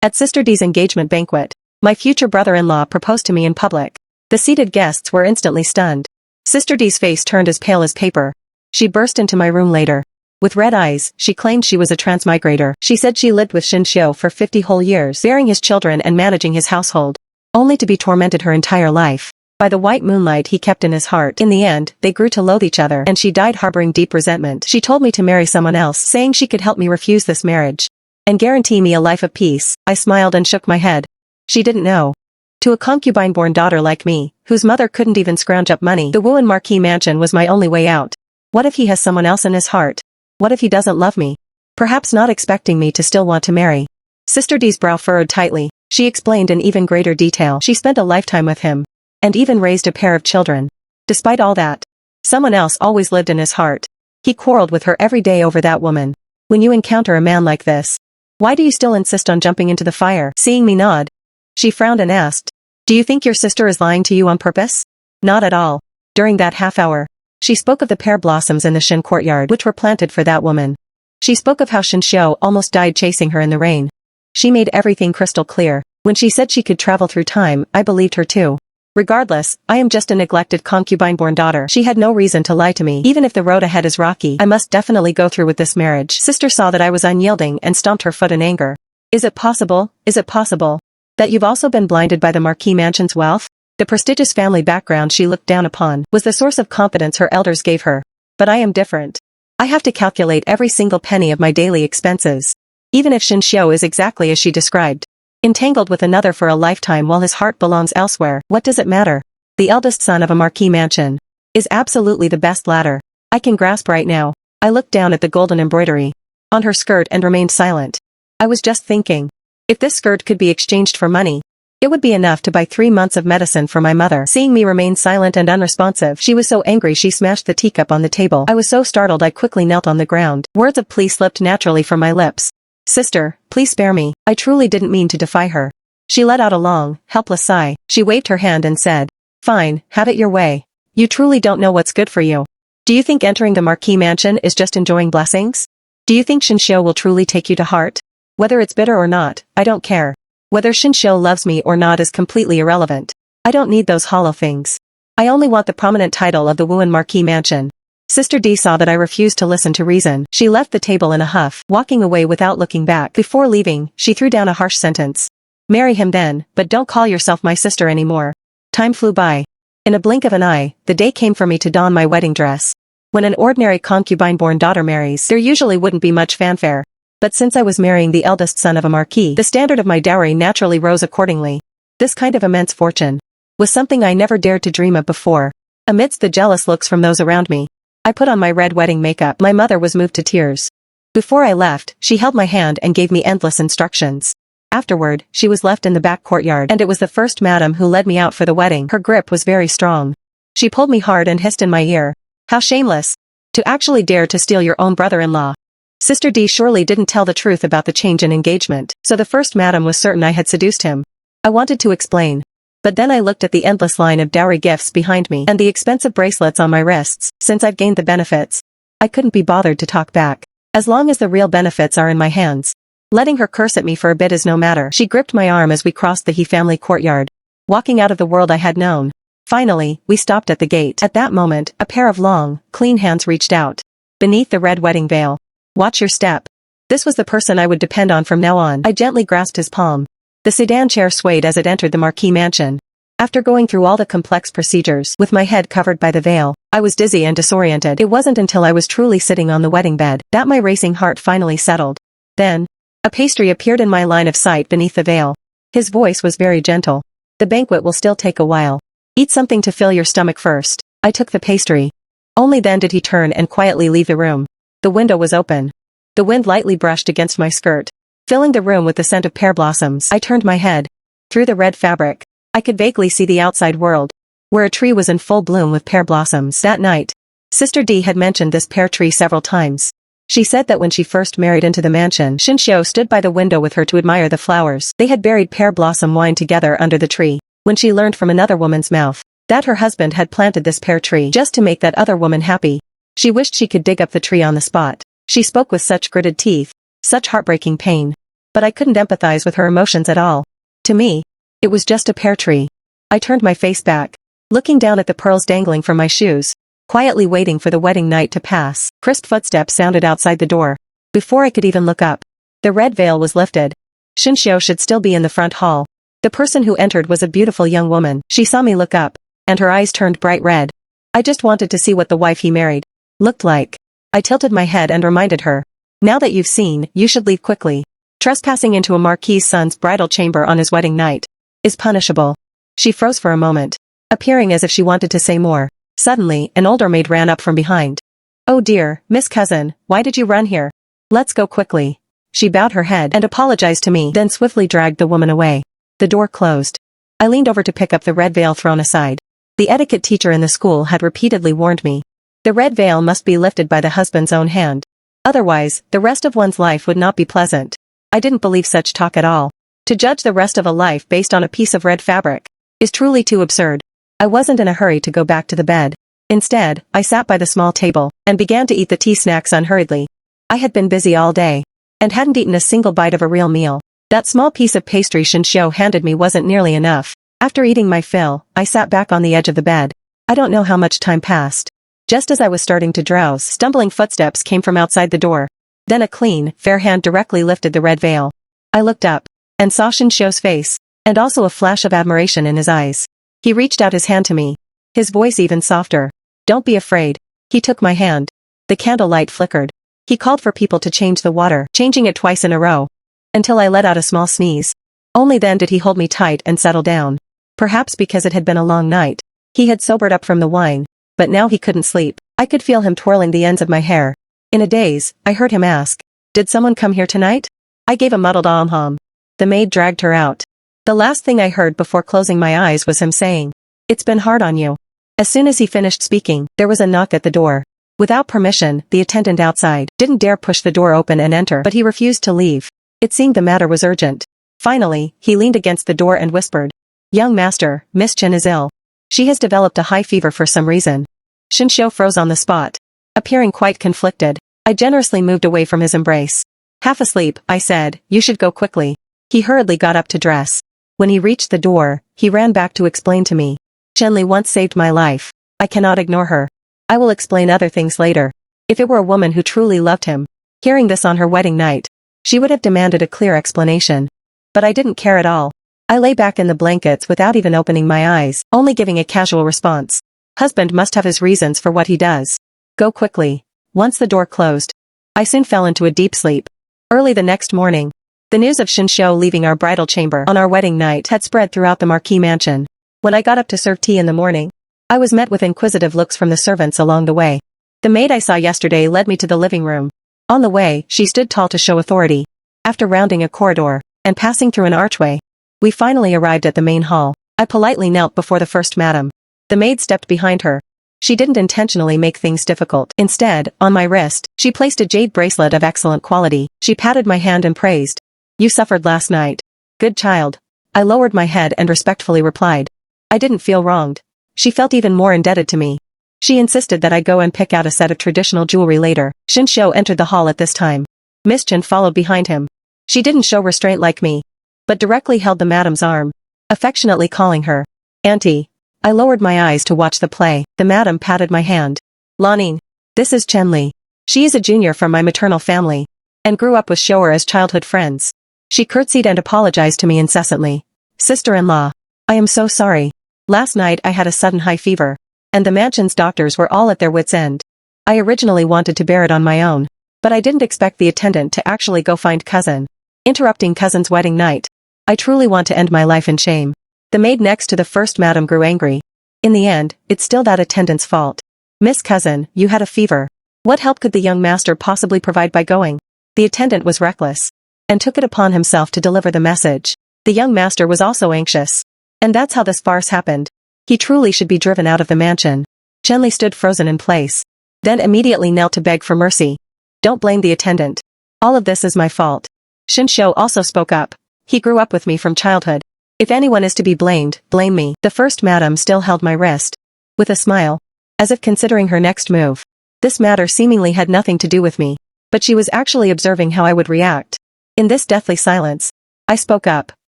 At Sister D's engagement banquet, my future brother-in-law proposed to me in public. The seated guests were instantly stunned. Sister D's face turned as pale as paper. She burst into my room later. With red eyes, she claimed she was a transmigrator. She said she lived with Shin Xiu for 50 whole years, bearing his children and managing his household, only to be tormented her entire life by the white moonlight he kept in his heart. In the end, they grew to loathe each other and she died harboring deep resentment. She told me to marry someone else, saying she could help me refuse this marriage and guarantee me a life of peace. I smiled and shook my head. She didn't know. To a concubine-born daughter like me, whose mother couldn't even scrounge up money, the Wuhan Marquis mansion was my only way out. What if he has someone else in his heart? What if he doesn't love me? Perhaps not expecting me to still want to marry. Sister D's brow furrowed tightly. She explained in even greater detail. She spent a lifetime with him, and even raised a pair of children. Despite all that, someone else always lived in his heart. He quarreled with her every day over that woman. When you encounter a man like this, why do you still insist on jumping into the fire? Seeing me nod, she frowned and asked, "Do you think your sister is lying to you on purpose?" Not at all. During that half hour, she spoke of the pear blossoms in the Shin courtyard which were planted for that woman. She spoke of how Shin Xiu almost died chasing her in the rain. She made everything crystal clear. When she said she could travel through time, I believed her too. Regardless, I am just a neglected concubine-born daughter. She had no reason to lie to me. Even if the road ahead is rocky, I must definitely go through with this marriage. Sister saw that I was unyielding and stomped her foot in anger. Is it possible that you've also been blinded by the Marquis mansion's wealth? The prestigious family background she looked down upon was the source of confidence her elders gave her. But I am different. I have to calculate every single penny of my daily expenses. Even if Shin Xiu is exactly as she described, entangled with another for a lifetime while his heart belongs elsewhere, what does it matter? The eldest son of a Marquis mansion is absolutely the best ladder I can grasp right now. I looked down at the golden embroidery on her skirt and remained silent. I was just thinking, if this skirt could be exchanged for money, it would be enough to buy 3 months of medicine for my mother. Seeing me remain silent and unresponsive, she was so angry she smashed the teacup on the table. I was so startled I quickly knelt on the ground. Words of plea slipped naturally from my lips. "Sister, please spare me. I truly didn't mean to defy her." She let out a long, helpless sigh. She waved her hand and said, "Fine, have it your way. You truly don't know what's good for you. Do you think entering the Marquis mansion is just enjoying blessings? Do you think Shin Xiu will truly take you to heart? Whether it's bitter or not, I don't care. Whether Shin Xiu loves me or not is completely irrelevant. I don't need those hollow things. I only want the prominent title of the Wuhan Marquis mansion." Sister D saw that I refused to listen to reason. She left the table in a huff, walking away without looking back. Before leaving, she threw down a harsh sentence. "Marry him then, but don't call yourself my sister anymore." Time flew by. In a blink of an eye, the day came for me to don my wedding dress. When an ordinary concubine-born daughter marries, there usually wouldn't be much fanfare. But since I was marrying the eldest son of a marquis, the standard of my dowry naturally rose accordingly. This kind of immense fortune was something I never dared to dream of before. Amidst the jealous looks from those around me, I put on my red wedding makeup. My mother was moved to tears. Before I left, she held my hand and gave me endless instructions. Afterward, she was left in the back courtyard, and it was the first madam who led me out for the wedding. Her grip was very strong. She pulled me hard and hissed in my ear, "How shameless! To actually dare to steal your own brother-in-law." Sister D surely didn't tell the truth about the change in engagement, so the first madam was certain I had seduced him. I wanted to explain, but then I looked at the endless line of dowry gifts behind me and the expensive bracelets on my wrists. Since I've gained the benefits, I couldn't be bothered to talk back. As long as the real benefits are in my hands, letting her curse at me for a bit is no matter. She gripped my arm as we crossed the He family courtyard, walking out of the world I had known. Finally, we stopped at the gate. At that moment, a pair of long, clean hands reached out beneath the red wedding veil. "Watch your step." This was the person I would depend on from now on. I gently grasped his palm. The sedan chair swayed as it entered the Marquis mansion. After going through all the complex procedures, with my head covered by the veil, I was dizzy and disoriented. It wasn't until I was truly sitting on the wedding bed that my racing heart finally settled. Then, a pastry appeared in my line of sight beneath the veil. His voice was very gentle. "The banquet will still take a while. Eat something to fill your stomach first." I took the pastry. Only then did he turn and quietly leave the room. The window was open. The wind lightly brushed against my skirt, filling the room with the scent of pear blossoms. I turned my head. Through the red fabric, I could vaguely see the outside world, where a tree was in full bloom with pear blossoms. That night, Sister D had mentioned this pear tree several times. She said that when she first married into the mansion, Shin Xiu stood by the window with her to admire the flowers. They had buried pear blossom wine together under the tree. When she learned from another woman's mouth that her husband had planted this pear tree just to make that other woman happy, she wished she could dig up the tree on the spot. She spoke with such gritted teeth, such heartbreaking pain. but I couldn't empathize with her emotions at all. To me, it was just a pear tree. I turned my face back, looking down at the pearls dangling from my shoes, quietly waiting for the wedding night to pass. Crisp footsteps sounded outside the door. Before I could even look up, the red veil was lifted. Shinshio should still be in the front hall. The person who entered was a beautiful young woman. She saw me look up, and her eyes turned bright red. I just wanted to see what the wife he married looked like. I tilted my head and reminded her. Now that you've seen, you should leave quickly. Trespassing into a marquis's son's bridal chamber on his wedding night is punishable. She froze for a moment, appearing as if she wanted to say more. Suddenly, an older maid ran up from behind. Oh dear, Miss Cousin, why did you run here? Let's go quickly. She bowed her head and apologized to me, then swiftly dragged the woman away. The door closed. I leaned over to pick up the red veil thrown aside. The etiquette teacher in the school had repeatedly warned me. The red veil must be lifted by the husband's own hand. Otherwise, the rest of one's life would not be pleasant. I didn't believe such talk at all. To judge the rest of a life based on a piece of red fabric is truly too absurd. I wasn't in a hurry to go back to the bed. Instead, I sat by the small table and began to eat the tea snacks unhurriedly. I had been busy all day and hadn't eaten a single bite of a real meal. That small piece of pastry Shinshio handed me wasn't nearly enough. After eating my fill, I sat back on the edge of the bed. I don't know how much time passed. Just as I was starting to drowse, stumbling footsteps came from outside the door. Then a clean, fair hand directly lifted the red veil. I looked up and saw Shinshio's face, and also a flash of admiration in his eyes. He reached out his hand to me, his voice even softer. Don't be afraid. He took my hand. The candlelight flickered. He called for people to change the water, changing it twice in a row, until I let out a small sneeze. Only then did he hold me tight and settle down. Perhaps because it had been a long night. He had sobered up from the wine, but now he couldn't sleep. I could feel him twirling the ends of my hair. In a daze, I heard him ask, "Did someone come here tonight?" I gave a muddled ahm. The maid dragged her out. The last thing I heard before closing my eyes was him saying, "It's been hard on you." As soon as he finished speaking, there was a knock at the door. Without permission, the attendant outside didn't dare push the door open and enter, but he refused to leave. It seemed the matter was urgent. Finally, he leaned against the door and whispered, "Young master, Miss Chen is ill. She has developed a high fever for some reason." Shinshio froze on the spot, appearing quite conflicted. I generously moved away from his embrace. Half asleep, I said, "You should go quickly." He hurriedly got up to dress. When he reached the door, he ran back to explain to me. "Chenli once saved my life. I cannot ignore her. I will explain other things later." If it were a woman who truly loved him, hearing this on her wedding night, she would have demanded a clear explanation. But I didn't care at all. I lay back in the blankets without even opening my eyes, only giving a casual response. Husband must have his reasons for what he does. Go quickly. Once the door closed, I soon fell into a deep sleep. Early the next morning, the news of Shinshio leaving our bridal chamber on our wedding night had spread throughout the Marquis mansion. When I got up to serve tea in the morning, I was met with inquisitive looks from the servants along the way. The maid I saw yesterday led me to the living room. On the way, she stood tall to show authority. After rounding a corridor and passing through an archway, we finally arrived at the main hall. I politely knelt before the first madam. The maid stepped behind her. She didn't intentionally make things difficult. Instead, on my wrist, she placed a jade bracelet of excellent quality. She patted my hand and praised. "You suffered last night. Good child." I lowered my head and respectfully replied. I didn't feel wronged. She felt even more indebted to me. She insisted that I go and pick out a set of traditional jewelry later. Shinshio entered the hall at this time. Miss Chen followed behind him. She didn't show restraint like me, but directly held the madam's arm, affectionately calling her Auntie. I lowered my eyes to watch the play. The madam patted my hand. "Lanin. This is Chenli. She is a junior from my maternal family, and grew up with Shoer as childhood friends." She curtsied and apologized to me incessantly. "Sister-in-law. I am so sorry. Last night I had a sudden high fever, and the mansion's doctors were all at their wits' end. I originally wanted to bear it on my own, but I didn't expect the attendant to actually go find cousin, interrupting cousin's wedding night. I truly want to end my life in shame." The maid next to the first madam grew angry. "In the end, it's still that attendant's fault. Miss Cousin, you had a fever. What help could the young master possibly provide by going?" The attendant was reckless, and took it upon himself to deliver the message. The young master was also anxious. And that's how this farce happened. He truly should be driven out of the mansion. Chenli stood frozen in place, then immediately knelt to beg for mercy. "Don't blame the attendant. All of this is my fault." Shinshio also spoke up. "He grew up with me from childhood. If anyone is to be blamed, blame me." The first madam still held my wrist, with a smile, as if considering her next move. This matter seemingly had nothing to do with me, but she was actually observing how I would react. In this deathly silence, I spoke up.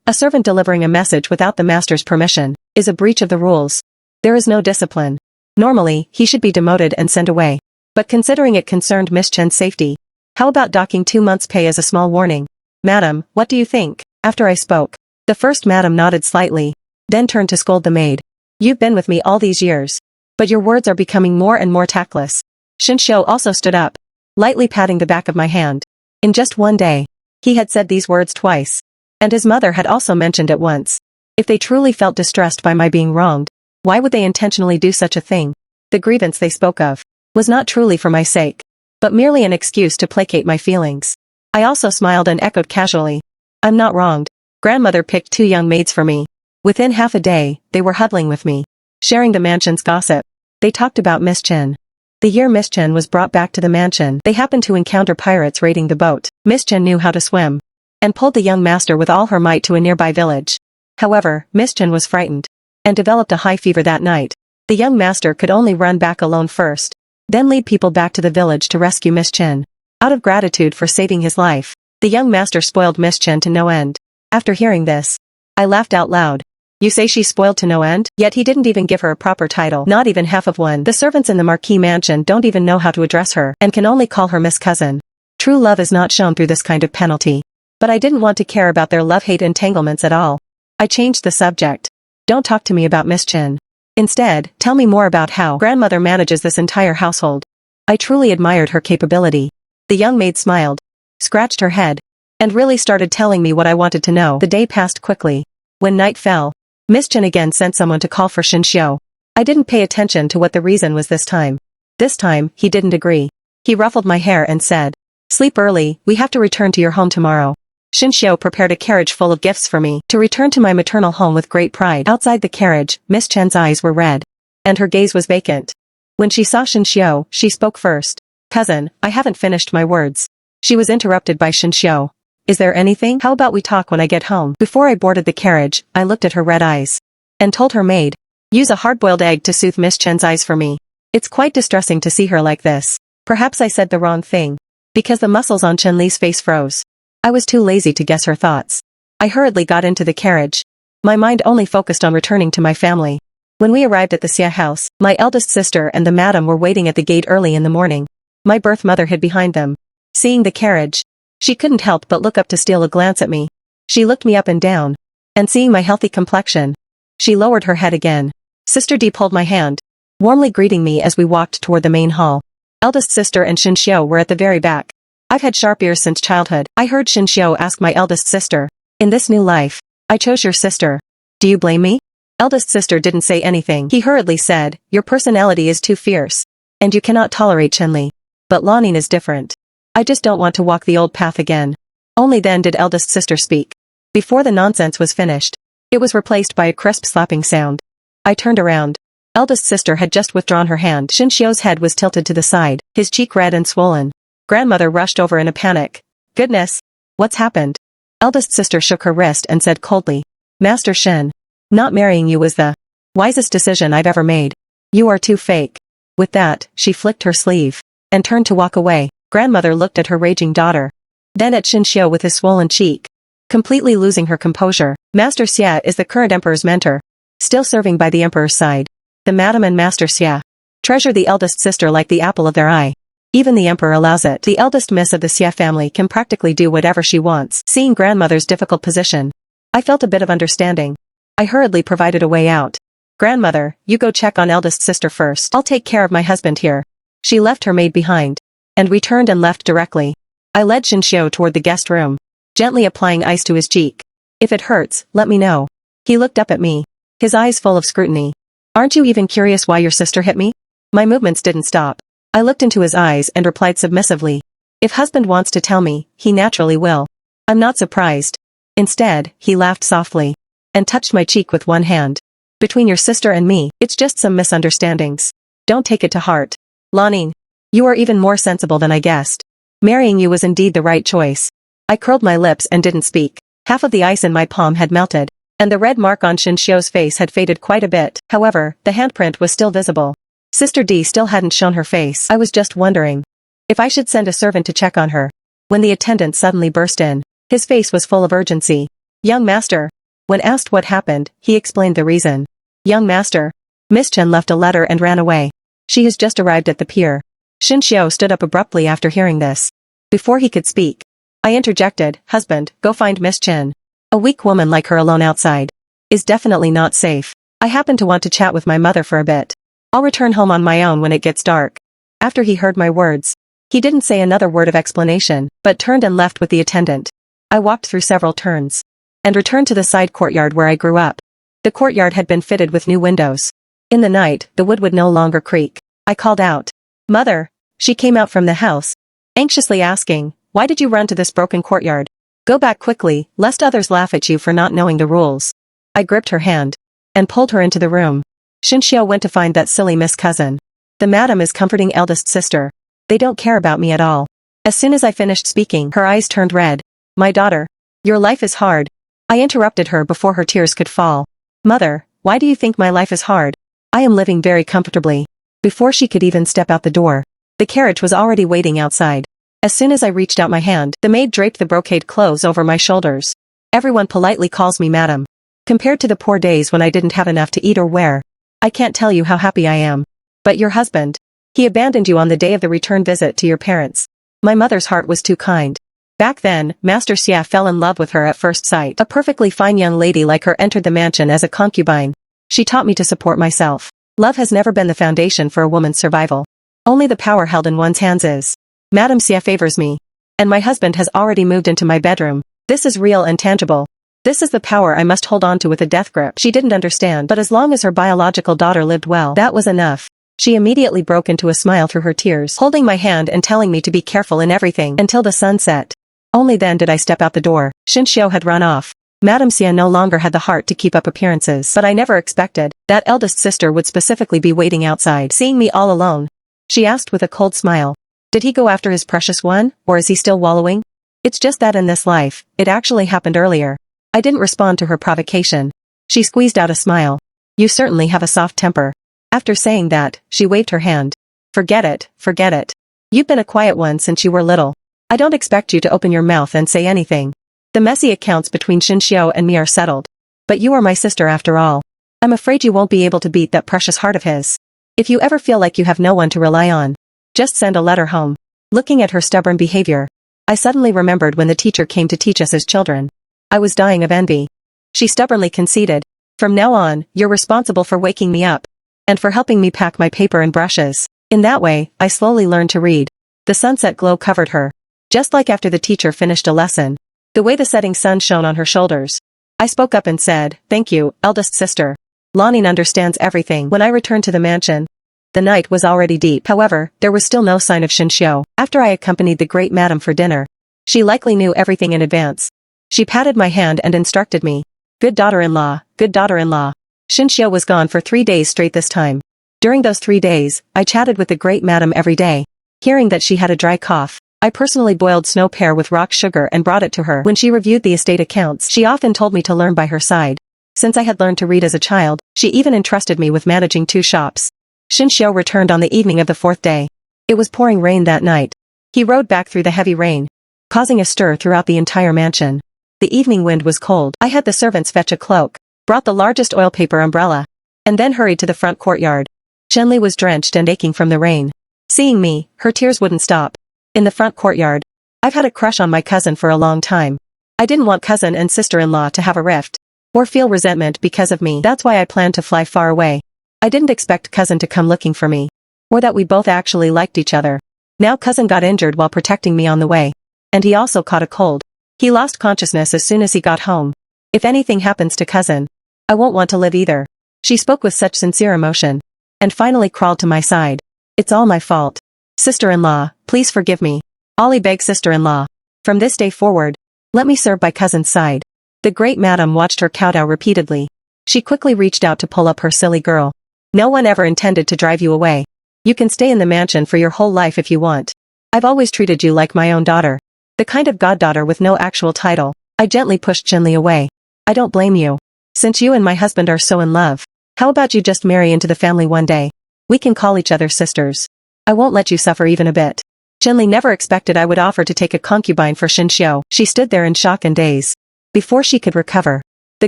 A servant delivering a message without the master's permission is a breach of the rules. There is no discipline. Normally, he should be demoted and sent away. But considering it concerned Miss Chen's safety, how about docking 2 months' pay as a small warning? Madam, what do you think? After I spoke, the first madam nodded slightly, then turned to scold the maid. You've been with me all these years. But your words are becoming more and more tactless. Shinshio also stood up, lightly patting the back of my hand. In just one day, he had said these words twice. And his mother had also mentioned it once. If they truly felt distressed by my being wronged, why would they intentionally do such a thing? The grievance they spoke of was not truly for my sake, but merely an excuse to placate my feelings. I also smiled and echoed casually. I'm not wronged. Grandmother picked 2 young maids for me. Within half a day, they were huddling with me, sharing the mansion's gossip. They talked about Miss Chen. The year Miss Chen was brought back to the mansion, they happened to encounter pirates raiding the boat. Miss Chen knew how to swim, and pulled the young master with all her might to a nearby village. However, Miss Chen was frightened, and developed a high fever that night. The young master could only run back alone first, then lead people back to the village to rescue Miss Chen. Out of gratitude for saving his life, the young master spoiled Miss Chen to no end. After hearing this, I laughed out loud. You say she's spoiled to no end? Yet he didn't even give her a proper title, not even half of one. The servants in the Marquis mansion don't even know how to address her, and can only call her Miss Cousin. True love is not shown through this kind of penalty. But I didn't want to care about their love-hate entanglements at all. I changed the subject. Don't talk to me about Miss Chen. Instead, tell me more about how grandmother manages this entire household. I truly admired her capability. The young maid smiled, scratched her head, and really started telling me what I wanted to know. The day passed quickly. When night fell, Miss Chen again sent someone to call for Shinshio. I didn't pay attention to what the reason was this time. This time, he didn't agree. He ruffled my hair and said, "Sleep early, we have to return to your home tomorrow." Shinshio prepared a carriage full of gifts for me to return to my maternal home with great pride. Outside the carriage, Miss Chen's eyes were red, and her gaze was vacant. When she saw Shinshio, she spoke first. "Cousin, I haven't finished my words." She was interrupted by Shinshio. "Is there anything? How about we talk when I get home?" Before I boarded the carriage, I looked at her red eyes, and told her maid, "Use a hard-boiled egg to soothe Miss Chen's eyes for me. It's quite distressing to see her like this." Perhaps I said the wrong thing, because the muscles on Chen Li's face froze. I was too lazy to guess her thoughts. I hurriedly got into the carriage. My mind only focused on returning to my family. When we arrived at the Xia house, my eldest sister and the madam were waiting at the gate early in the morning. My birth mother hid behind them. Seeing the carriage, she couldn't help but look up to steal a glance at me. She looked me up and down, and seeing my healthy complexion, she lowered her head again. Sister D pulled my hand, warmly greeting me as we walked toward the main hall. Eldest sister and Shinshio were at the very back. I've had sharp ears since childhood. I heard Shinshio ask my eldest sister, "In this new life, I chose your sister. Do you blame me?" Eldest sister didn't say anything. He hurriedly said, "Your personality is too fierce, and you cannot tolerate Chenli. But Lanning is different. I just don't want to walk the old path again." Only then did eldest sister speak. Before the nonsense was finished, it was replaced by a crisp slapping sound. I turned around. Eldest sister had just withdrawn her hand. Shinshio's head was tilted to the side, his cheek red and swollen. Grandmother rushed over in a panic. "Goodness! What's happened?" Eldest sister shook her wrist and said coldly, "Master Shen, not marrying you was the wisest decision I've ever made. You are too fake." With that, she flicked her sleeve, and turned to walk away. Grandmother looked at her raging daughter, then at Shinshio with his swollen cheek, completely losing her composure. Master Xia is the current emperor's mentor, still serving by the emperor's side. The madam and Master Xia treasure the eldest sister like the apple of their eye. Even the emperor allows it. The eldest miss of the Xia family can practically do whatever she wants. Seeing grandmother's difficult position, I felt a bit of understanding. I hurriedly provided a way out. "Grandmother, you go check on eldest sister first. I'll take care of my husband here." She left her maid behind, and returned and left directly. I led Shinshio toward the guest room, gently applying ice to his cheek. "If it hurts, let me know." He looked up at me, his eyes full of scrutiny. "Aren't you even curious why your sister hit me?" My movements didn't stop. I looked into his eyes and replied submissively, "If husband wants to tell me, he naturally will." I'm not surprised. Instead, he laughed softly, and touched my cheek with one hand. "Between your sister and me, it's just some misunderstandings. Don't take it to heart. Lanning, you are even more sensible than I guessed. Marrying you was indeed the right choice." I curled my lips and didn't speak. Half of the ice in my palm had melted, and the red mark on Shinshio's face had faded quite a bit. However, the handprint was still visible. Sister D still hadn't shown her face. I was just wondering if I should send a servant to check on her, when the attendant suddenly burst in. His face was full of urgency. Young master. When asked what happened, he explained the reason. Young master. Miss Chen left a letter and ran away. She has just arrived at the pier. Xin Xiao stood up abruptly after hearing this. Before he could speak, I interjected, husband, go find Miss Chen. A weak woman like her alone outside is definitely not safe. I happen to want to chat with my mother for a bit. I'll return home on my own when it gets dark. After he heard my words, he didn't say another word of explanation, but turned and left with the attendant. I walked through several turns and returned to the side courtyard where I grew up. The courtyard had been fitted with new windows. In the night, the wood would no longer creak. I called out, Mother. She came out from the house, anxiously asking, why did you run to this broken courtyard? Go back quickly, lest others laugh at you for not knowing the rules. I gripped her hand and pulled her into the room. Xin Xiao went to find that silly Miss Cousin. The madam is comforting eldest sister. They don't care about me at all. As soon as I finished speaking, her eyes turned red. My daughter. Your life is hard. I interrupted her before her tears could fall. Mother, why do you think my life is hard? I am living very comfortably. Before she could even step out the door, the carriage was already waiting outside. As soon as I reached out my hand, the maid draped the brocade clothes over my shoulders. Everyone politely calls me madam. Compared to the poor days when I didn't have enough to eat or wear, I can't tell you how happy I am. But your husband, he abandoned you on the day of the return visit to your parents. My mother's heart was too kind. Back then, Master Xia fell in love with her at first sight. A perfectly fine young lady like her entered the mansion as a concubine. She taught me to support myself. Love has never been the foundation for a woman's survival. Only the power held in one's hands is. Madame Xia favors me. And my husband has already moved into my bedroom. This is real and tangible. This is the power I must hold on to with a death grip. She didn't understand, but as long as her biological daughter lived well, that was enough. She immediately broke into a smile through her tears, holding my hand and telling me to be careful in everything until the sun set. Only then did I step out the door. Xin Xiao had run off. Madame Xia no longer had the heart to keep up appearances, but I never expected that eldest sister would specifically be waiting outside, seeing me all alone. She asked with a cold smile. Did he go after his precious one, or is he still wallowing? It's just that in this life, it actually happened earlier. I didn't respond to her provocation. She squeezed out a smile. You certainly have a soft temper. After saying that, she waved her hand. Forget it, forget it. You've been a quiet one since you were little. I don't expect you to open your mouth and say anything. The messy accounts between Xin Xiao and me are settled. But you are my sister after all. I'm afraid you won't be able to beat that precious heart of his. If you ever feel like you have no one to rely on, just send a letter home. Looking at her stubborn behavior, I suddenly remembered when the teacher came to teach us as children. I was dying of envy. She stubbornly conceded. From now on, you're responsible for waking me up. And for helping me pack my paper and brushes. In that way, I slowly learned to read. The sunset glow covered her. Just like after the teacher finished a lesson. The way the setting sun shone on her shoulders. I spoke up and said, thank you, eldest sister. Lanning understands everything. When I returned to the mansion, the night was already deep. However, there was still no sign of Xin Xiao. After I accompanied the great madam for dinner, she likely knew everything in advance. She patted my hand and instructed me. Good daughter-in-law, good daughter-in-law. Xin Xiao was gone for 3 days straight this time. During those 3 days, I chatted with the great madam every day. Hearing that she had a dry cough, I personally boiled snow pear with rock sugar and brought it to her. When she reviewed the estate accounts, she often told me to learn by her side. Since I had learned to read as a child, she even entrusted me with managing 2 shops. Xin Xiao returned on the evening of the 4th day. It was pouring rain that night. He rode back through the heavy rain, causing a stir throughout the entire mansion. The evening wind was cold. I had the servants fetch a cloak, brought the largest oil paper umbrella, and then hurried to the front courtyard. Chenli was drenched and aching from the rain. Seeing me, her tears wouldn't stop. In the front courtyard, I've had a crush on my cousin for a long time. I didn't want cousin and sister-in-law to have a rift, or feel resentment because of me. That's why I planned to fly far away. I didn't expect cousin to come looking for me, or that we both actually liked each other. Now cousin got injured while protecting me on the way, and he also caught a cold. He lost consciousness as soon as he got home. If anything happens to cousin, I won't want to live either. She spoke with such sincere emotion, and finally crawled to my side. It's all my fault. Sister-in-law, please forgive me. Ollie begged sister-in-law. From this day forward, let me serve by cousin's side. The great madam watched her kowtow repeatedly. She quickly reached out to pull up her silly girl. No one ever intended to drive you away. You can stay in the mansion for your whole life if you want. I've always treated you like my own daughter. The kind of goddaughter with no actual title. I gently pushed Jinli away. I don't blame you. Since you and my husband are so in love, how about you just marry into the family one day? We can call each other sisters. I won't let you suffer even a bit. Chenli never expected I would offer to take a concubine for Shinxiu. She stood there in shock and daze. Before she could recover, the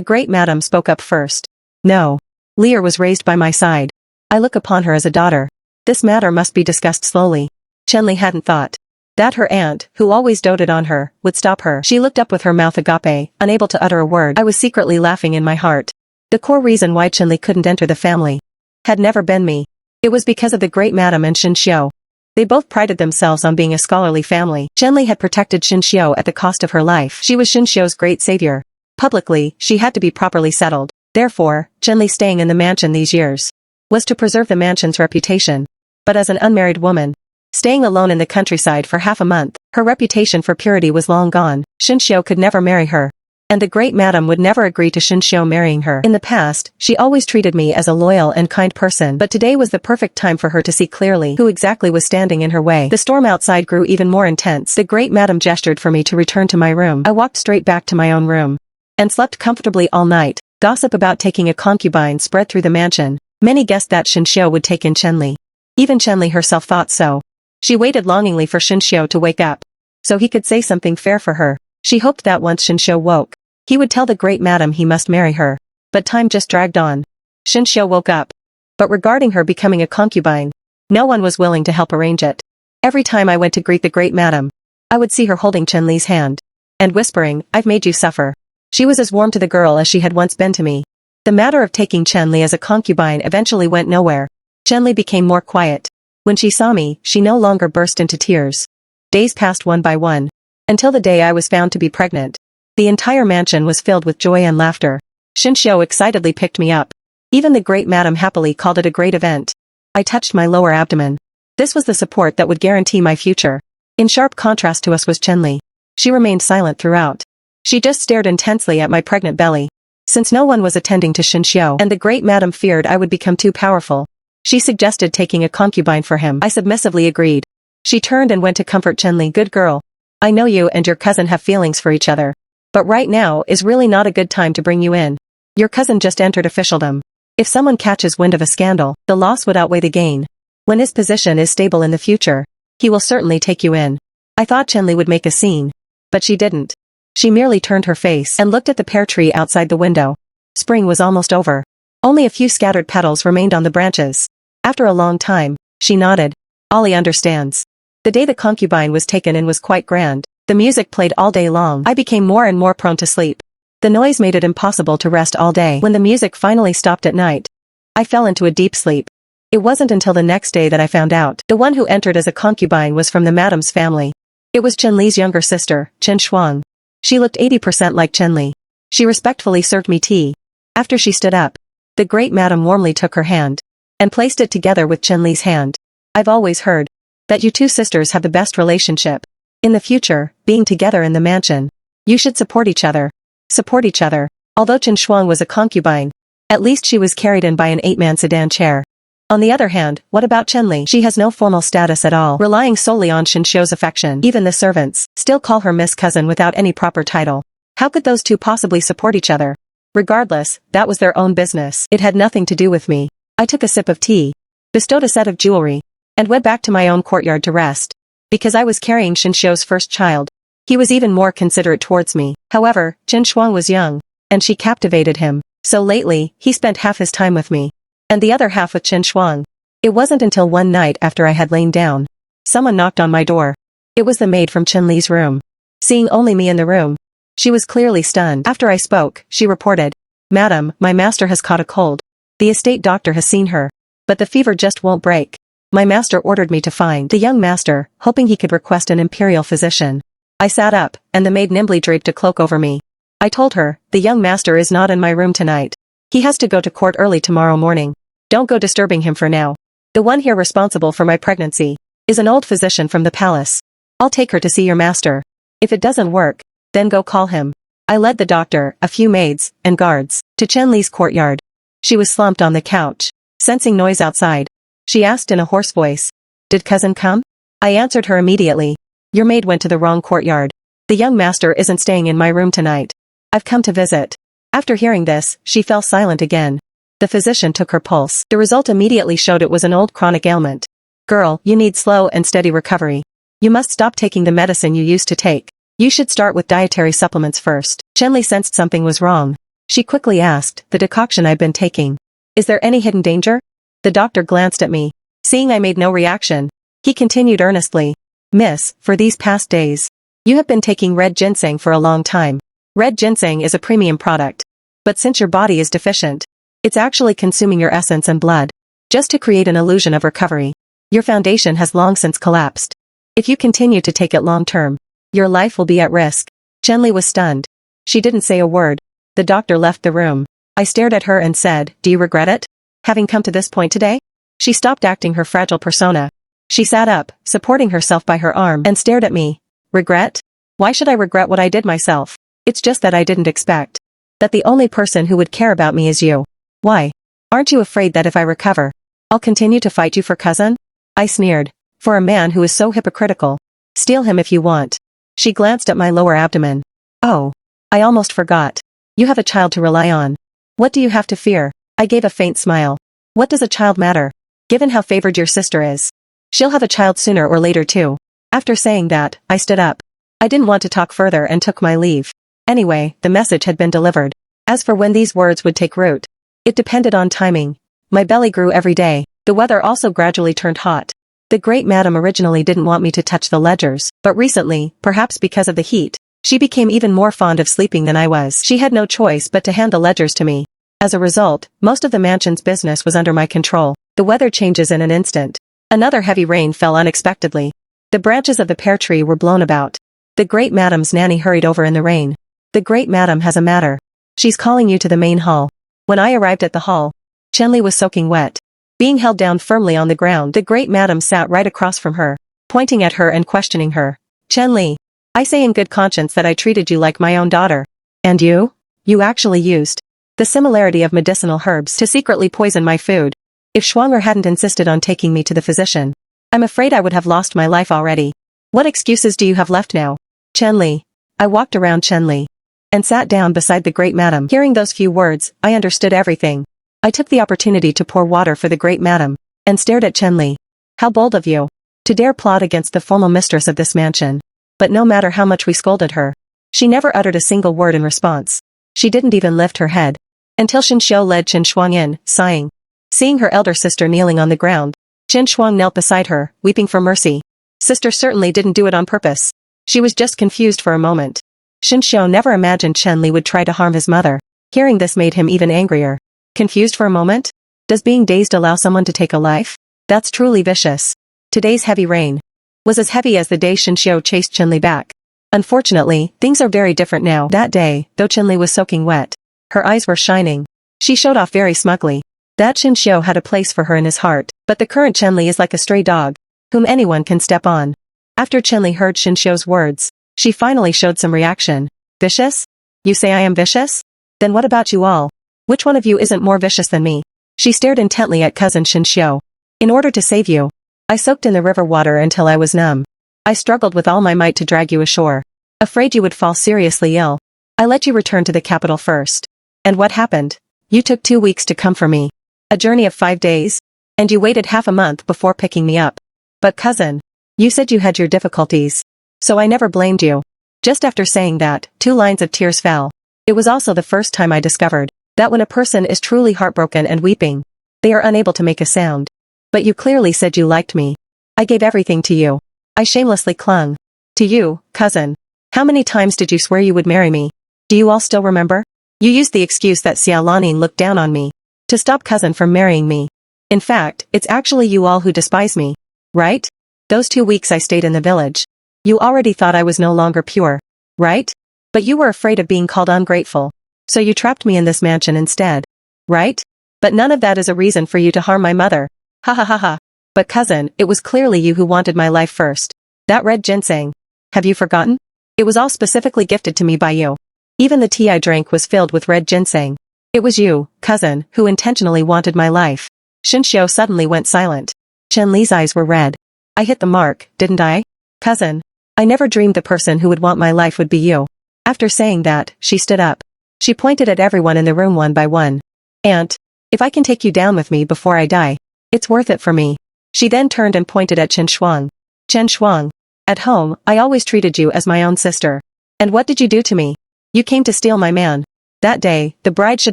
great madam spoke up first. No. Lear was raised by my side. I look upon her as a daughter. This matter must be discussed slowly. Chenli hadn't thought that her aunt, who always doted on her, would stop her. She looked up with her mouth agape, unable to utter a word. I was secretly laughing in my heart. The core reason why Chenli couldn't enter the family had never been me. It was because of the great madam and Shinxiu. They both prided themselves on being a scholarly family. Chenli had protected Shinxiu at the cost of her life. She was Shinxiu's great savior. Publicly, she had to be properly settled. Therefore, Chenli staying in the mansion these years was to preserve the mansion's reputation. But as an unmarried woman, staying alone in the countryside for half a month, her reputation for purity was long gone. Shinxiu could never marry her. And the great madam would never agree to Shinxiu marrying her. In the past, she always treated me as a loyal and kind person, but today was the perfect time for her to see clearly who exactly was standing in her way. The storm outside grew even more intense. The great madam gestured for me to return to my room. I walked straight back to my own room and slept comfortably all night. Gossip about taking a concubine spread through the mansion. Many guessed that Shinxiu would take in Chenli. Even Chenli herself thought so. She waited longingly for Shinxiu to wake up, so he could say something fair for her. She hoped that once Shinxiu woke, he would tell the great madam he must marry her. But time just dragged on. Shinxiu woke up. But regarding her becoming a concubine, no one was willing to help arrange it. Every time I went to greet the great madam, I would see her holding Chenli's hand and whispering, "I've made you suffer." She was as warm to the girl as she had once been to me. The matter of taking Chenli as a concubine eventually went nowhere. Chenli became more quiet. When she saw me, she no longer burst into tears. Days passed one by one, until the day I was found to be pregnant. The entire mansion was filled with joy and laughter. Shinxiu excitedly picked me up. Even the great madam happily called it a great event. I touched my lower abdomen. This was the support that would guarantee my future. In sharp contrast to us was Chenli. She remained silent throughout. She just stared intensely at my pregnant belly. Since no one was attending to Shinxiu and the great madam feared I would become too powerful, she suggested taking a concubine for him. I submissively agreed. She turned and went to comfort Chenli. "Good girl. I know you and your cousin have feelings for each other. But right now is really not a good time to bring you in. Your cousin just entered officialdom. If someone catches wind of a scandal, the loss would outweigh the gain. When his position is stable in the future, he will certainly take you in." I thought Chenli would make a scene. But she didn't. She merely turned her face and looked at the pear tree outside the window. Spring was almost over. Only a few scattered petals remained on the branches. After a long time, she nodded. "Ollie understands." The day the concubine was taken in was quite grand. The music played all day long. I became more and more prone to sleep. The noise made it impossible to rest all day. When the music finally stopped at night, I fell into a deep sleep. It wasn't until the next day that I found out the one who entered as a concubine was from the madam's family. It was Chenli's younger sister, Chen Shuang. She looked 80% like Chenli. She respectfully served me tea. After she stood up, the great madam warmly took her hand and placed it together with Chenli's hand. "I've always heard that you two sisters have the best relationship. In the future, being together in the mansion, you should support each other." Support each other. Although Chen Shuang was a concubine, at least she was carried in by an 8-man sedan chair. On the other hand, what about Chenli? She has no formal status at all, relying solely on Shinxiu's affection. Even the servants still call her Miss Cousin without any proper title. How could those two possibly support each other? Regardless, that was their own business. It had nothing to do with me. I took a sip of tea, bestowed a set of jewelry, and went back to my own courtyard to rest. Because I was carrying Shinxiu's first child, he was even more considerate towards me. However, Chen Shuang was young, and she captivated him. So lately, he spent half his time with me, and the other half with Chen Shuang. It wasn't until one night after I had lain down, someone knocked on my door. It was the maid from Chenli's room. Seeing only me in the room, she was clearly stunned. After I spoke, she reported, "Madam, my master has caught a cold. The estate doctor has seen her, but the fever just won't break. My master ordered me to find the young master, hoping he could request an imperial physician." I sat up, and the maid nimbly draped a cloak over me. I told her, "The young master is not in my room tonight. He has to go to court early tomorrow morning. Don't go disturbing him for now. The one here responsible for my pregnancy is an old physician from the palace. I'll take her to see your master. If it doesn't work, then go call him." I led the doctor, a few maids, and guards, to Chenli's courtyard. She was slumped on the couch, sensing noise outside. She asked in a hoarse voice, "Did cousin come?" I answered her immediately. "Your maid went to the wrong courtyard. The young master isn't staying in my room tonight. I've come to visit." After hearing this, she fell silent again. The physician took her pulse. The result immediately showed it was an old chronic ailment. "Girl, you need slow and steady recovery. You must stop taking the medicine you used to take. You should start with dietary supplements first. Chenli sensed something was wrong. She quickly asked, the decoction I've been taking. Is there any hidden danger? The doctor glanced at me. Seeing I made no reaction, he continued earnestly. Miss, for these past days, you have been taking red ginseng for a long time. Red ginseng is a premium product. But since your body is deficient, it's actually consuming your essence and blood. Just to create an illusion of recovery. Your foundation has long since collapsed. If you continue to take it long term, your life will be at risk. Chenli was stunned. She didn't say a word. The doctor left the room. I stared at her and said, do you regret it? Having come to this point today? She stopped acting her fragile persona. She sat up, supporting herself by her arm, and stared at me. Regret? Why should I regret what I did myself? It's just that I didn't expect that the only person who would care about me is you. Why? Aren't you afraid that if I recover, I'll continue to fight you for cousin? I sneered. For a man who is so hypocritical. Steal him if you want. She glanced at my lower abdomen. Oh. I almost forgot. You have a child to rely on. What do you have to fear? I gave a faint smile. What does a child matter? Given how favored your sister is. She'll have a child sooner or later too. After saying that, I stood up. I didn't want to talk further and took my leave. Anyway, the message had been delivered. As for when these words would take root, it depended on timing. My belly grew every day. The weather also gradually turned hot. The great madam originally didn't want me to touch the ledgers, but recently, perhaps because of the heat, she became even more fond of sleeping than I was. She had no choice but to hand the ledgers to me. As a result, most of the mansion's business was under my control. The weather changes in an instant. Another heavy rain fell unexpectedly. The branches of the pear tree were blown about. The great madam's nanny hurried over in the rain. The great madam has a matter. She's calling you to the main hall. When I arrived at the hall, Chenli was soaking wet. Being held down firmly on the ground, the great madam sat right across from her, pointing at her and questioning her. Chenli, I say in good conscience that I treated you like my own daughter. And you? You actually used the similarity of medicinal herbs to secretly poison my food. If Schwanger hadn't insisted on taking me to the physician, I'm afraid I would have lost my life already. What excuses do you have left now? Chenli. I walked around Chenli and sat down beside the great madam. Hearing those few words, I understood everything. I took the opportunity to pour water for the great madam, and stared at Chenli. How bold of you, to dare plot against the formal mistress of this mansion. But no matter how much we scolded her, she never uttered a single word in response. She didn't even lift her head. Until Qin Xiu led Qin Shuang in, sighing. Seeing her elder sister kneeling on the ground, Qin Shuang knelt beside her, weeping for mercy. Sister certainly didn't do it on purpose. She was just confused for a moment. Qin Xiu never imagined Chenli would try to harm his mother. Hearing this made him even angrier. Confused for a moment? Does being dazed allow someone to take a life? That's truly vicious. Today's heavy rain was as heavy as the day Qin Xiu chased Chenli back. Unfortunately, things are very different now. That day, though Chenli was soaking wet, her eyes were shining. She showed off very smugly that Qin Xiu had a place for her in his heart, but the current Chenli is like a stray dog, whom anyone can step on. After Chenli heard Qin Xiu's words, she finally showed some reaction. Vicious? You say I am vicious? Then what about you all? Which one of you isn't more vicious than me? She stared intently at cousin Qin Xiu. In order to save you, I soaked in the river water until I was numb. I struggled with all my might to drag you ashore. Afraid you would fall seriously ill, I let you return to the capital first. And what happened? You took 2 weeks to come for me. A journey of 5 days. And you waited half a month before picking me up. But cousin, you said you had your difficulties. So I never blamed you. Just after saying that, 2 lines of tears fell. It was also the first time I discovered that when a person is truly heartbroken and weeping, they are unable to make a sound. But you clearly said you liked me. I gave everything to you. I shamelessly clung to you, cousin. How many times did you swear you would marry me? Do you all still remember? You used the excuse that Xiao Lanin looked down on me to stop cousin from marrying me. In fact, it's actually you all who despise me, right? Those 2 weeks I stayed in the village. You already thought I was no longer pure, right? But you were afraid of being called ungrateful. So you trapped me in this mansion instead, right? But none of that is a reason for you to harm my mother. Ha ha ha ha. But cousin, it was clearly you who wanted my life first. That red ginseng. Have you forgotten? It was all specifically gifted to me by you. Even the tea I drank was filled with red ginseng. It was you, cousin, who intentionally wanted my life. Qin Xiu suddenly went silent. Chenli's eyes were red. I hit the mark, didn't I? Cousin, I never dreamed the person who would want my life would be you. After saying that, she stood up. She pointed at everyone in the room one by one. Aunt, if I can take you down with me before I die, it's worth it for me. She then turned and pointed at Chen Shuang. Chen Shuang, At home, I always treated you as my own sister. And what did you do to me? You came to steal my man. That day, the bride should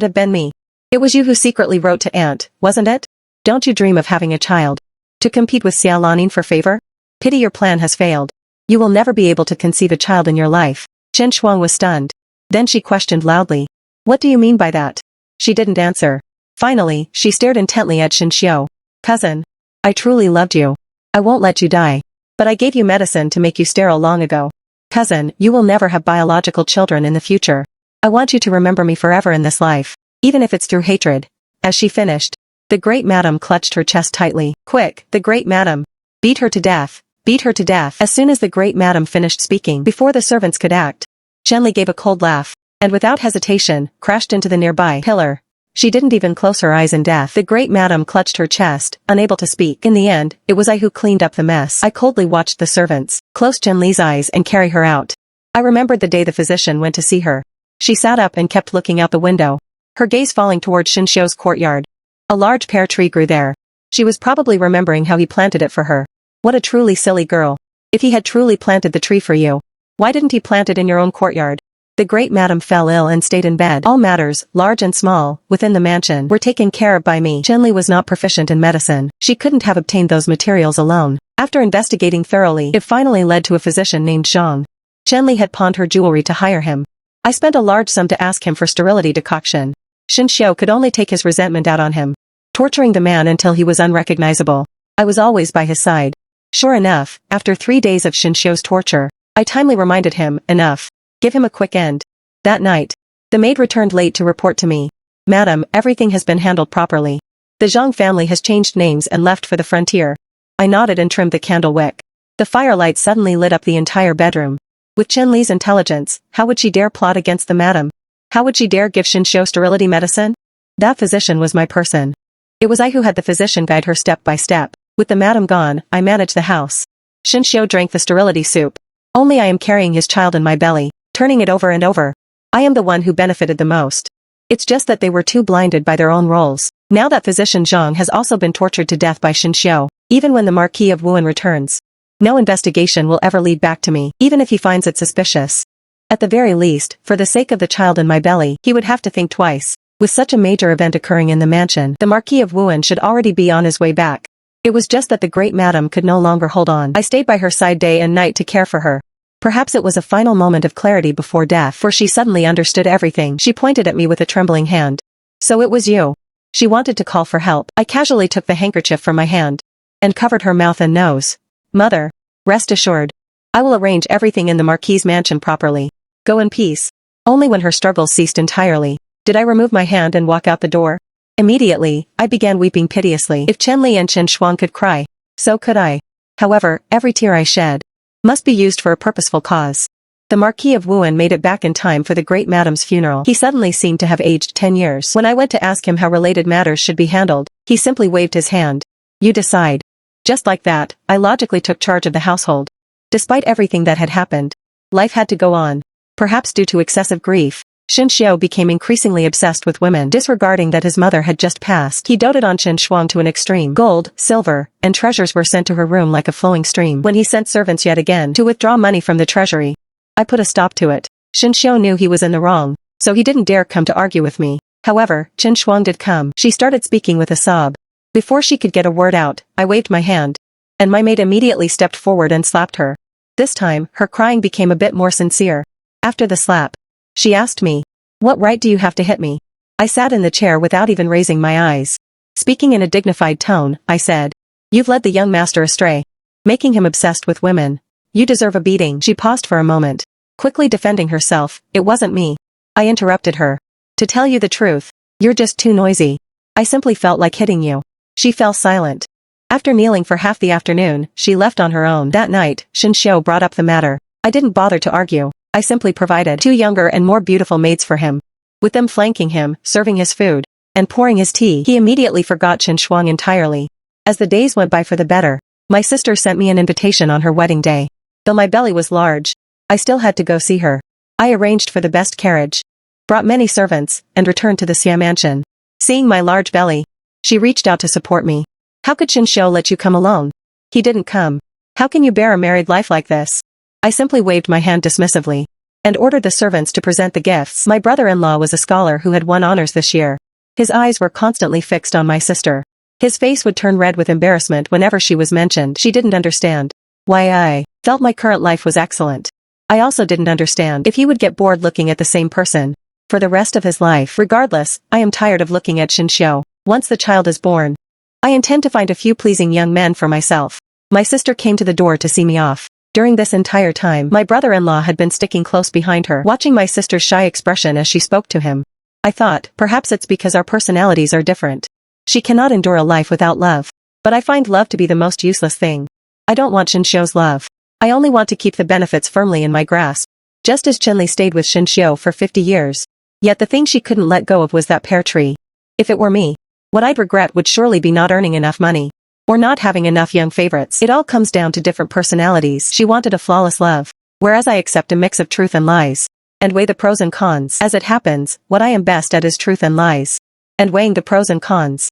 have been me. It was you who secretly wrote to Aunt, wasn't it? Don't you dream of having a child? To compete with Xiao Lanin for favor? Pity your plan has failed. You will never be able to conceive a child in your life. Chen Shuang was stunned. Then she questioned loudly. What do you mean by that? She didn't answer. Finally, she stared intently at Shen Xiu. Cousin. I truly loved you. I won't let you die. But I gave you medicine to make you sterile long ago. Cousin, you will never have biological children in the future. I want you to remember me forever in this life, even if it's through hatred. As she finished, the great madam clutched her chest tightly. Quick, the great madam. Beat her to death. Beat her to death. As soon as the great madam finished speaking, before the servants could act, Zhenli gave a cold laugh, and without hesitation, crashed into the nearby pillar. She didn't even close her eyes in death. The great madam clutched her chest, unable to speak. In the end, it was I who cleaned up the mess. I coldly watched the servants close Zhenli's eyes and carry her out. I remembered the day the physician went to see her. She sat up and kept looking out the window, her gaze falling toward Shinshio's courtyard. A large pear tree grew there. She was probably remembering how he planted it for her. What a truly silly girl. If he had truly planted the tree for you, why didn't he plant it in your own courtyard? The great madam fell ill and stayed in bed. All matters, large and small, within the mansion were taken care of by me. Zhenli was not proficient in medicine. She couldn't have obtained those materials alone. After investigating thoroughly, it finally led to a physician named Zhang. Zhenli had pawned her jewelry to hire him. I spent a large sum to ask him for sterility decoction. Shinshio could only take his resentment out on him, torturing the man until he was unrecognizable. I was always by his side. Sure enough, after 3 days of Shinshio's torture, I timely reminded him, enough. Give him a quick end. That night, the maid returned late to report to me. Madam, everything has been handled properly. The Zhang family has changed names and left for the frontier. I nodded and trimmed the candle wick. The firelight suddenly lit up the entire bedroom. With Chen Li's intelligence, how would she dare plot against the madam? How would she dare give Shinshio sterility medicine? That physician was my person. It was I who had the physician guide her step by step. With the madam gone, I managed the house. Shinshio drank the sterility soup. Only I am carrying his child in my belly, turning it over and over. I am the one who benefited the most. It's just that they were too blinded by their own roles. Now that physician Zhang has also been tortured to death by Shinshio, even when the Marquis of Wuhan returns, no investigation will ever lead back to me, even if he finds it suspicious. At the very least, for the sake of the child in my belly, he would have to think twice. With such a major event occurring in the mansion, the Marquis of Wuhan should already be on his way back. It was just that the great madam could no longer hold on. I stayed by her side day and night to care for her. Perhaps it was a final moment of clarity before death, for she suddenly understood everything. She pointed at me with a trembling hand. So it was you. She wanted to call for help. I casually took the handkerchief from my hand and covered her mouth and nose. Mother, rest assured. I will arrange everything in the Marquis' mansion properly. Go in peace. Only when her struggles ceased entirely did I remove my hand and walk out the door. Immediately, I began weeping piteously. If Chen Li and Chen Shuang could cry, so could I. However, every tear I shed must be used for a purposeful cause. The Marquis of Wuhan made it back in time for the great madam's funeral. He suddenly seemed to have aged 10 years. When I went to ask him how related matters should be handled, he simply waved his hand. You decide. Just like that, I logically took charge of the household. Despite everything that had happened, life had to go on. Perhaps due to excessive grief, Shinshio became increasingly obsessed with women. Disregarding that his mother had just passed, he doted on Chen Shuang to an extreme. Gold, silver, and treasures were sent to her room like a flowing stream. When he sent servants yet again to withdraw money from the treasury, I put a stop to it. Shinshio knew he was in the wrong, so he didn't dare come to argue with me. However, Chen Shuang did come. She started speaking with a sob. Before she could get a word out, I waved my hand, and my maid immediately stepped forward and slapped her. This time, her crying became a bit more sincere. After the slap, she asked me, "What right do you have to hit me?" I sat in the chair without even raising my eyes. Speaking in a dignified tone, I said, "You've led the young master astray, making him obsessed with women. You deserve a beating." She paused for a moment, quickly defending herself. "It wasn't me." I interrupted her. "To tell you the truth, you're just too noisy. I simply felt like hitting you." She fell silent. After kneeling for half the afternoon, she left on her own. That night, Shinshio brought up the matter. I didn't bother to argue. I simply provided 2 younger and more beautiful maids for him. With them flanking him, serving his food, and pouring his tea, he immediately forgot Chen Shuang entirely. As the days went by for the better, my sister sent me an invitation on her wedding day. Though my belly was large, I still had to go see her. I arranged for the best carriage, brought many servants, and returned to the Xia mansion. Seeing my large belly, she reached out to support me. "How could Shinshio let you come alone?" "He didn't come. How can you bear a married life like this? I simply waved my hand dismissively and ordered the servants to present the gifts. My brother-in-law was a scholar who had won honors this year. His eyes were constantly fixed on my sister. His face would turn red with embarrassment whenever she was mentioned. She didn't understand why I felt my current life was excellent. I also didn't understand if he would get bored looking at the same person for the rest of his life. Regardless, I am tired of looking at Shinshio. Once the child is born, I intend to find a few pleasing young men for myself. My sister came to the door to see me off. During this entire time, my brother-in-law had been sticking close behind her, watching my sister's shy expression as she spoke to him. I thought, perhaps it's because our personalities are different. She cannot endure a life without love. But I find love to be the most useless thing. I don't want Shinshio's love. I only want to keep the benefits firmly in my grasp. Just as Chenli stayed with Shinshio for 50 years. Yet the thing she couldn't let go of was that pear tree. If it were me, what I'd regret would surely be not earning enough money. Or not having enough young favorites. It all comes down to different personalities. She wanted a flawless love. Whereas I accept a mix of truth and lies. And weigh the pros and cons. As it happens, what I am best at is truth and lies. And weighing the pros and cons.